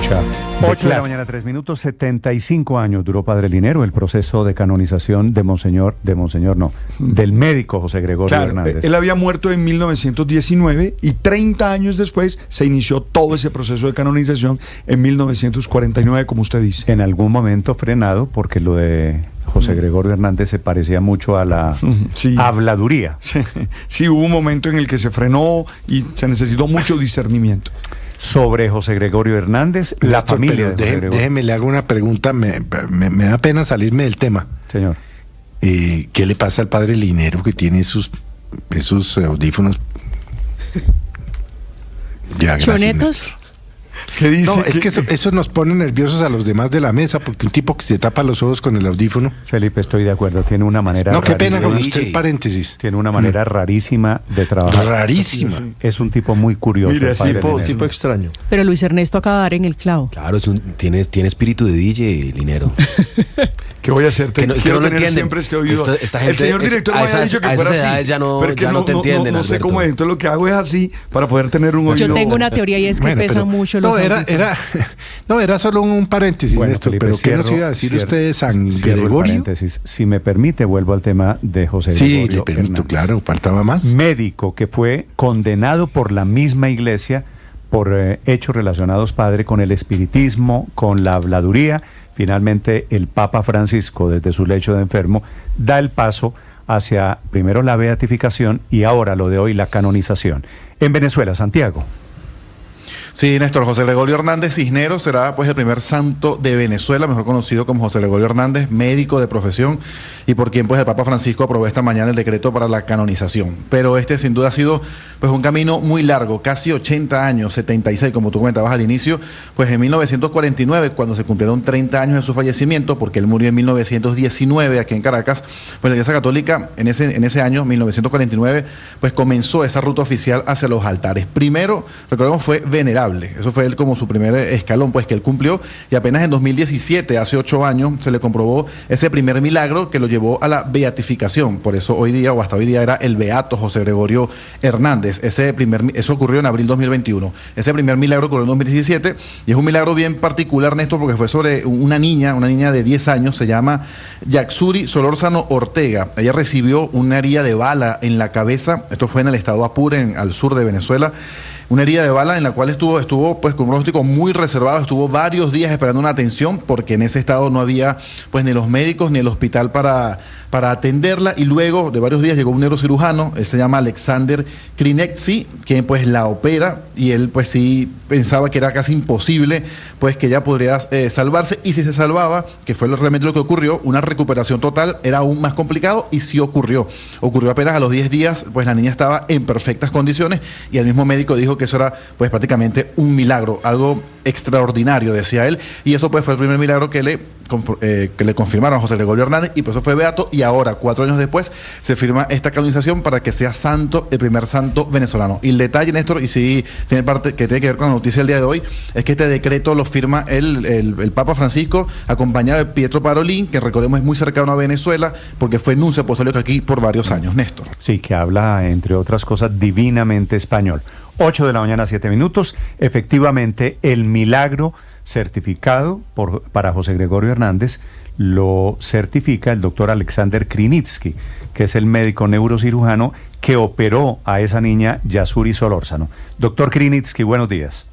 escucha. 8 de la mañana, 3 minutos, 75 años duró Padre Linero el proceso de canonización del médico José Gregorio Hernández. Él había muerto en 1919 y 30 años después se inició todo ese proceso de canonización en 1949, como usted dice. En algún momento frenado porque lo de José Gregorio Hernández se parecía mucho a la habladuría. Sí, hubo un momento en el que se frenó y se necesitó mucho discernimiento. Sobre José Gregorio Hernández, la familia de José Gregorio. Déjeme, le hago una pregunta, me da pena salirme del tema. Señor. ¿Qué le pasa al padre Linero que tiene esos audífonos? Ya, ¿Chonetos? ¿Qué dice? No, es que eso nos pone nerviosos a los demás de la mesa, porque un tipo que se tapa los ojos con el audífono. Felipe, estoy de acuerdo, tiene una manera No, qué rarísima. pena con usted, paréntesis. Tiene una manera rarísima de trabajar. Rarísima. Es un tipo muy curioso. Mire, el padre Linero. tipo extraño. Pero Luis Ernesto acaba de dar en el clavo. Claro, tiene espíritu de DJ, Linero. ¿Qué voy a hacer? Que no Quiero lo tener entienden. siempre este oído. Esta gente, el señor director me había dicho que fuera así. Ya no, pero es que ya no te entienden, no sé Alberto. cómo es. Entonces lo que hago es así para poder tener un oído. Yo tengo una teoría y es que Bueno, pesan pero- mucho los era solo un paréntesis, Bueno, Néstor, Felipe, pero ¿qué nos iba a decir usted de San Gregorio? Paréntesis. Si me permite, vuelvo al tema de José Sí, Gregorio le permito, Hernández. claro, faltaba más. Médico que fue condenado por la misma iglesia por hechos relacionados, padre, con el espiritismo, con la habladuría. Finalmente, el Papa Francisco, desde su lecho de enfermo, da el paso hacia primero la beatificación y ahora lo de hoy, la canonización. En Venezuela, Santiago. Sí, Néstor, José Gregorio Hernández Cisneros será pues el primer santo de Venezuela, mejor conocido como José Gregorio Hernández, médico de profesión, y por quien pues el Papa Francisco aprobó esta mañana el decreto para la canonización. Pero este sin duda ha sido pues un camino muy largo, casi 80 años, 76 como tú comentabas al inicio, pues en 1949, cuando se cumplieron 30 años de su fallecimiento, porque él murió en 1919 aquí en Caracas, pues la Iglesia Católica en ese año, 1949, pues comenzó esa ruta oficial hacia los altares. Primero, recordemos, fue venerable. Eso fue él como su primer escalón, pues que él cumplió, y apenas en 2017, hace 8 años, se le comprobó ese primer milagro que lo llevó a la beatificación. Por eso hoy día, o hasta hoy día, era el beato José Gregorio Hernández. Eso ocurrió en abril 2021. Ese primer milagro ocurrió en 2017, y es un milagro bien particular, Néstor, porque fue sobre una niña de 10 años, se llama Yaxuri Solórzano Ortega. Ella recibió una herida de bala en la cabeza, esto fue en el estado Apure, al sur de Venezuela. Una herida de bala en la cual estuvo pues con un pronóstico muy reservado, estuvo varios días esperando una atención porque en ese estado no había pues ni los médicos ni el hospital para atenderla, y luego de varios días llegó un neurocirujano, él se llama Alexander Krinetsi, quien pues la opera, y él pues sí pensaba que era casi imposible pues que ella podría salvarse, y si se salvaba, que fue realmente lo que ocurrió, una recuperación total era aún más complicado, y sí ocurrió apenas a los 10 días, pues la niña estaba en perfectas condiciones, y el mismo médico dijo que eso era pues prácticamente un milagro, algo extraordinario, decía él, y eso pues fue el primer milagro que le confirmaron a José Gregorio Hernández, y por eso fue beato, y ahora, 4 años después, se firma esta canonización para que sea santo, el primer santo venezolano. Y el detalle, Néstor, y sí tiene parte que tiene que ver con la noticia del día de hoy, es que este decreto lo firma el Papa Francisco, acompañado de Pietro Parolin, que recordemos es muy cercano a Venezuela, porque fue nuncio apostólico aquí por varios años, Néstor. Sí, que habla, entre otras cosas, divinamente español. 8 de la mañana, 7 minutos. Efectivamente, el milagro certificado para José Gregorio Hernández lo certifica el doctor Alexander Krinitsky, que es el médico neurocirujano que operó a esa niña Yaxuri Solórzano. Doctor Krinitsky, buenos días.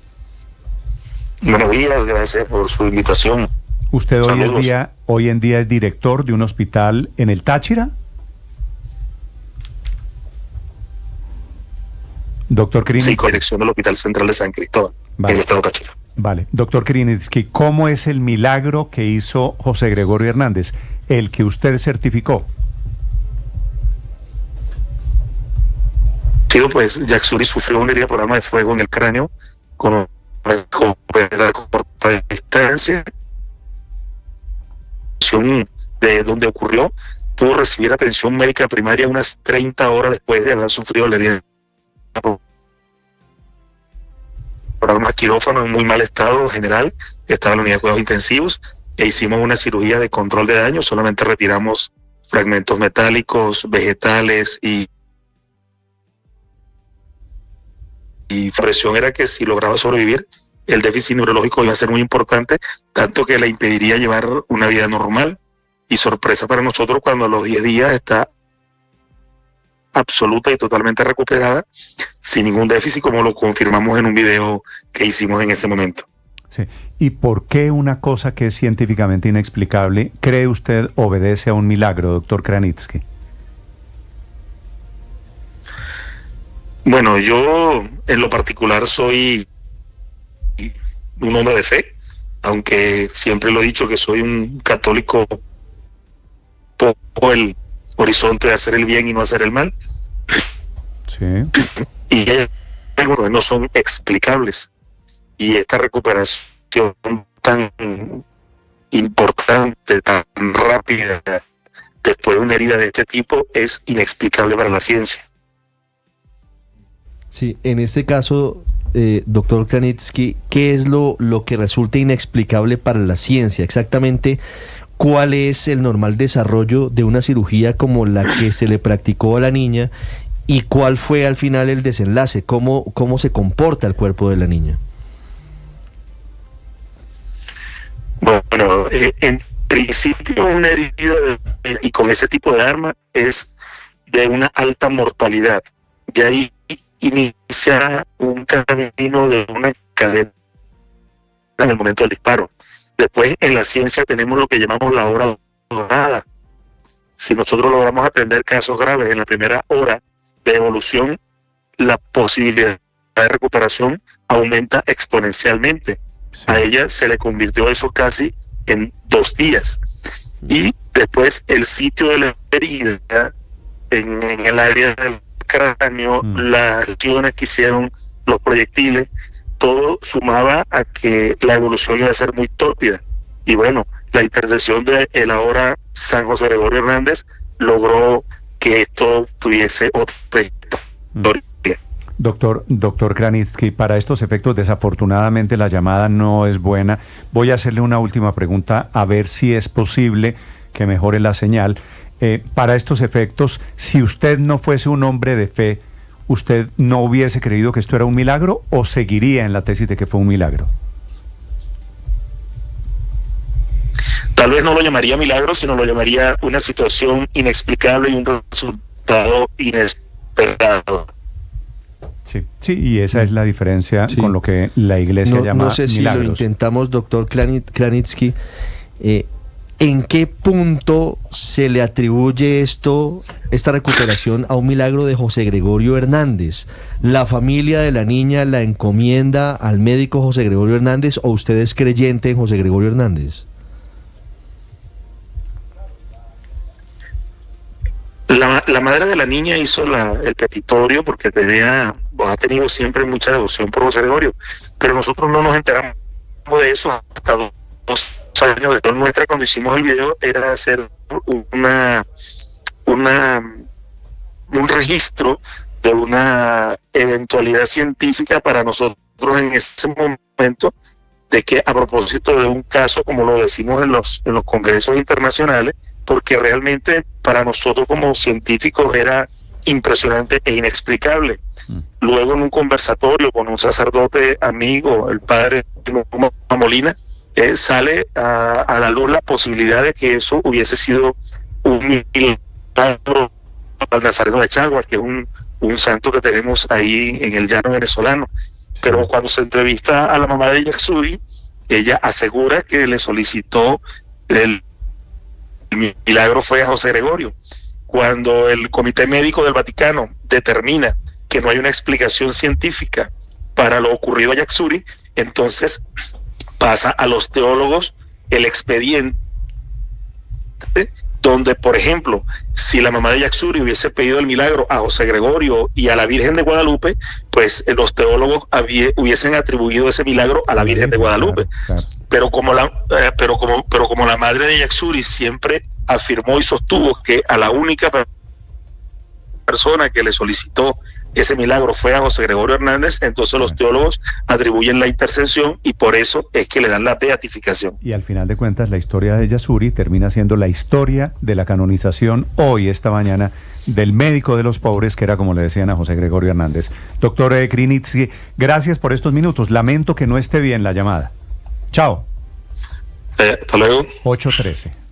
Buenos días, gracias por su invitación. ¿Usted Saludos. hoy en día es director de un hospital en el Táchira? Doctor Krinitsky. Sí, con dirección del Hospital Central de San Cristóbal, en el estado Táchira. Vale. Doctor Krinitsky, ¿cómo es el milagro que hizo José Gregorio Hernández, el que usted certificó? Sí, pues Yaxuri sufrió una herida por arma de fuego en el cráneo con una escopeta de corta distancia. De donde ocurrió, pudo recibir atención médica primaria unas 30 horas después de haber sufrido la herida por arma quirófano en muy mal estado general, estaba en la unidad de cuidados intensivos, e hicimos una cirugía de control de daño, solamente retiramos fragmentos metálicos, vegetales, y la presión era que si lograba sobrevivir, el déficit neurológico iba a ser muy importante, tanto que le impediría llevar una vida normal. Y sorpresa para nosotros, cuando a los 10 días está absoluta y totalmente recuperada, sin ningún déficit, como lo confirmamos en un video que hicimos en ese momento. Sí. ¿Y por qué una cosa que es científicamente inexplicable, cree usted, obedece a un milagro, doctor Kranitsky? Bueno, yo en lo particular soy un hombre de fe, aunque siempre lo he dicho que soy un católico por el horizonte de hacer el bien y no hacer el mal. Sí. Y algunos no son explicables. Y esta recuperación tan importante, tan rápida, después de una herida de este tipo, es inexplicable para la ciencia. Sí, en este caso, doctor Kranitsky, ¿qué es lo que resulta inexplicable para la ciencia? Exactamente, ¿cuál es el normal desarrollo de una cirugía como la que se le practicó a la niña? ¿Y cuál fue al final el desenlace? ¿Cómo se comporta el cuerpo de la niña? Bueno, en principio una herida y con ese tipo de arma es de una alta mortalidad. De ahí inicia un camino de una cadena en el momento del disparo. Después, en la ciencia tenemos lo que llamamos la hora dorada. Si nosotros logramos atender casos graves en la primera hora de evolución, la posibilidad de recuperación aumenta exponencialmente. Sí. A ella se le convirtió eso casi en 2 días. Y después el sitio de la herida en el área del cráneo, las lesiones que hicieron, los proyectiles, todo sumaba a que la evolución iba a ser muy tórpida. Y bueno, la intercesión de el ahora San José Gregorio Hernández logró que esto tuviese otra historia. Doctor Kranitsky, para estos efectos, desafortunadamente la llamada no es buena. Voy a hacerle una última pregunta a ver si es posible que mejore la señal. Para estos efectos, si usted no fuese un hombre de fe, ¿usted no hubiese creído que esto era un milagro o seguiría en la tesis de que fue un milagro? Tal vez no lo llamaría milagro, sino lo llamaría una situación inexplicable y un resultado inesperado. Sí, y esa es la diferencia con lo que la Iglesia llama No sé si milagros. lo intentamos, doctor Kranitsky. ¿En qué punto se le atribuye esta recuperación a un milagro de José Gregorio Hernández? ¿La familia de la niña la encomienda al médico José Gregorio Hernández o usted es creyente en José Gregorio Hernández? La madre de la niña hizo el petitorio porque ha tenido siempre mucha devoción por José Gregorio, pero nosotros no nos enteramos de eso hasta 2 años después. Nuestra, cuando hicimos el video, era hacer un registro de una eventualidad científica para nosotros en ese momento, de que a propósito de un caso, como lo decimos en los congresos internacionales, porque realmente para nosotros como científicos era impresionante e inexplicable. Luego, en un conversatorio con un sacerdote amigo, el padre Molina, sale a la luz la posibilidad de que eso hubiese sido un milagro al Nazareno de Cháguar, que es un santo que tenemos ahí en el llano venezolano. Pero cuando se entrevista a la mamá de Yaxuri, ella asegura que le solicitó el milagro fue a José Gregorio. Cuando el Comité Médico del Vaticano determina que no hay una explicación científica para lo ocurrido a Yaxuri, entonces pasa a los teólogos el expediente donde, por ejemplo, si la mamá de Yaxuri hubiese pedido el milagro a José Gregorio y a la Virgen de Guadalupe, pues los teólogos hubiesen atribuido ese milagro a la Virgen de Guadalupe. Claro. Pero como la madre de Yaxuri siempre afirmó y sostuvo que a la única persona que le solicitó ese milagro fue a José Gregorio Hernández, entonces los teólogos atribuyen la intercesión y por eso es que le dan la beatificación. Y al final de cuentas, la historia de Yasuri termina siendo la historia de la canonización hoy, esta mañana, del médico de los pobres, que era como le decían a José Gregorio Hernández. Doctor Krinitzky, gracias por estos minutos. Lamento que no esté bien la llamada. Chao. Hasta luego. 8:13.